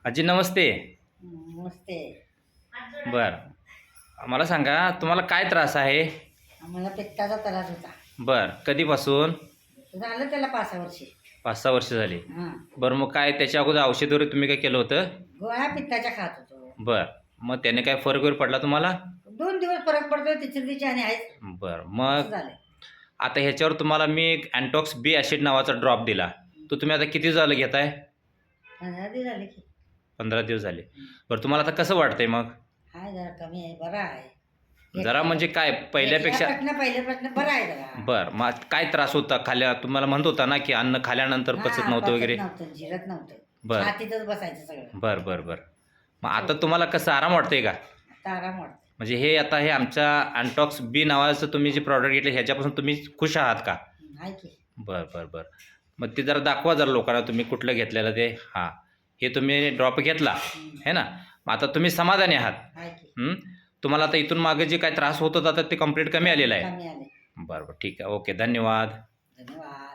आजी नमस्ते. नमस्ते. बर, मला सांगा तुम्हाला काय त्रास आहे? आम्हाला पित्ताचा त्रास होता. बर, कधीपासून? झालं त्याला 5 वर्षे. 5-6 वर्ष झाली. हां. बरं, मग काय त्याच्या अगोदर औषध वगैरे तुम्ही काय केलं होतं? गोळ्या पित्ताच्या खात होतो. बर, मग त्याने काय फरक वगैरे पडला तुम्हाला? 2 दिवस फरक पडतोय, तिसऱ्या दिवशी आणि आहेच. बर, असं मग झालंय. आता ह्याच्यावर तुम्हाला मी एक अँटॉक्स बी ॲसिड नावाचा ड्रॉप दिला. तो तुम्ही आता किती झालं घेताय? 15 दिवस झाले की. 15 दिवस झाले. बरं, तुम्हाला आता कसं वाटतंय मग? आहे जरा कमी आहे, बरा आहे. जरा म्हणजे काय पहिल्यापेक्षा? पहिल्यापासून बरा आहे जरा. बर, मग काय त्रास होता? तुम्हाला म्हणत होता ना की अन्न खाल्यानंतर पचत हां, नव्हतं वगैरे? नव्हतं, जिरत नव्हतं. बरं. छातीतच बसायचं सगळं. बर बर बर, मग आता तुम्हाला कसं आराम वाटतंय का? आता आराम वाटतो. म्हणजे हे आता हे आमच्या अँटॉक्स बी नावाचं तुम्ही जे प्रॉडक्ट घेतले ह्याच्यापासून तुम्ही खुश आहात का? आहे की. बर बर बर, मग ते जरा दाखवा जरा लोकांना तुम्ही कुठलं घेतलेलं ते. हां, हे तुम्ही ड्रॉप घेतला है ना, मग आता तुम्ही समाधानी आहात. आहे की. तुम्हाला आता इथून मागे जे काय त्रास होत होता तर ते कम्प्लीट कमी आलेलं आहे. कमी आले. बरं बरं, ठीक आहे, ओके, धन्यवाद. धन्यवाद.